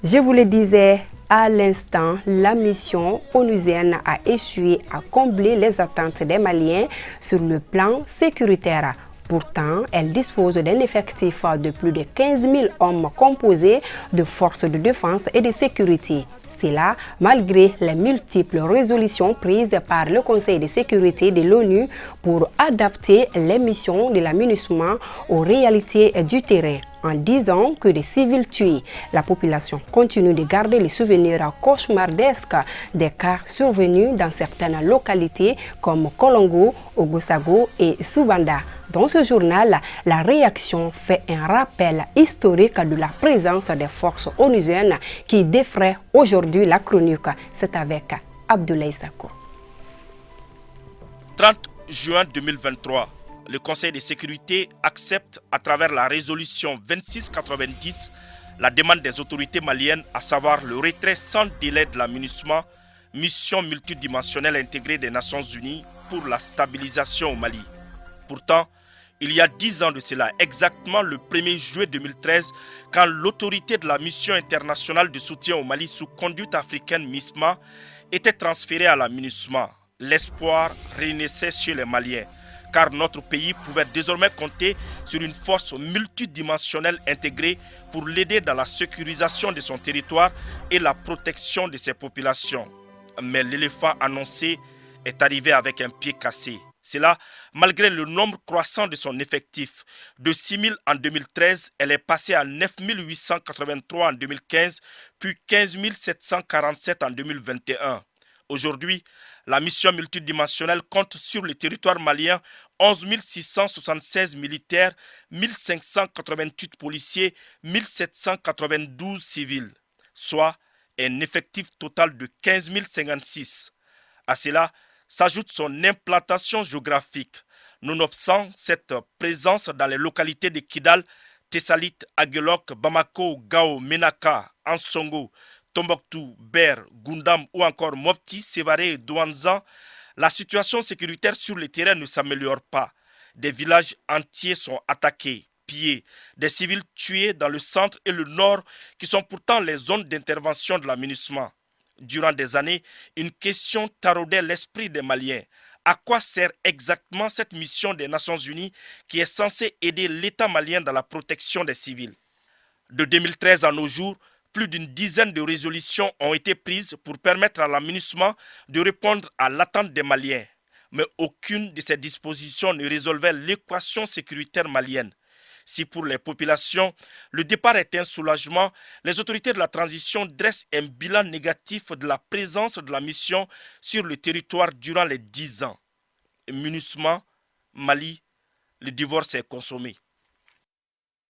Je vous le disais à l'instant, la mission onusienne a échoué à combler les attentes des Maliens sur le plan sécuritaire. Pourtant, elle dispose d'un effectif de plus de 15 000 hommes composés de forces de défense et de sécurité. C'est là, malgré les multiples résolutions prises par le Conseil de sécurité de l'ONU pour adapter les missions de la MINUSMA aux réalités du terrain. En disant que des civils tués, la population continue de garder les souvenirs cauchemardesques des cas survenus dans certaines localités comme Kolongo, Ogosago et Soubanda. Dans ce journal, la réaction fait un rappel historique de la présence des forces onusiennes qui défraient aujourd'hui la chronique. C'est avec Abdoulaye Sako. 30 juin 2023, le Conseil de sécurité accepte à travers la résolution 2690 la demande des autorités maliennes, à savoir le retrait sans délai de la MINUSMA, mission multidimensionnelle intégrée des Nations Unies pour la stabilisation au Mali. Pourtant, il y a 10 ans de cela, exactement le 1er juillet 2013, quand l'autorité de la mission internationale de soutien au Mali sous conduite africaine MISMA était transférée à la MINUSMA, l'espoir renaissait chez les Maliens, car notre pays pouvait désormais compter sur une force multidimensionnelle intégrée pour l'aider dans la sécurisation de son territoire et la protection de ses populations. Mais l'éléphant annoncé est arrivé avec un pied cassé. C'est là, malgré le nombre croissant de son effectif. De 6 000 en 2013, elle est passée à 9 883 en 2015, puis 15 747 en 2021. Aujourd'hui, la mission multidimensionnelle compte sur le territoire malien 11 676 militaires, 1 588 policiers, 1 792 civils, soit un effectif total de 15 056. À cela s'ajoute son implantation géographique. Nonobstant cette présence dans les localités de Kidal, Tessalit, Aguelok, Bamako, Gao, Menaka, Ansongo, Tombouctou, Ber, Gundam ou encore Mopti, Sévaré et Douanzan, la situation sécuritaire sur le terrain ne s'améliore pas. Des villages entiers sont attaqués, pillés, des civils tués dans le centre et le nord qui sont pourtant les zones d'intervention de la MINUSMA. Durant des années, une question taraudait l'esprit des Maliens. À quoi sert exactement cette mission des Nations Unies qui est censée aider l'État malien dans la protection des civils? De 2013 à nos jours, plus d'une dizaine de résolutions ont été prises pour permettre à la MINUSMA de répondre à l'attente des Maliens. Mais aucune de ces dispositions ne résolvait l'équation sécuritaire malienne. Si pour les populations, le départ est un soulagement, les autorités de la transition dressent un bilan négatif de la présence de la mission sur le territoire durant les 10 ans. MINUSMA, Mali, le divorce est consommé.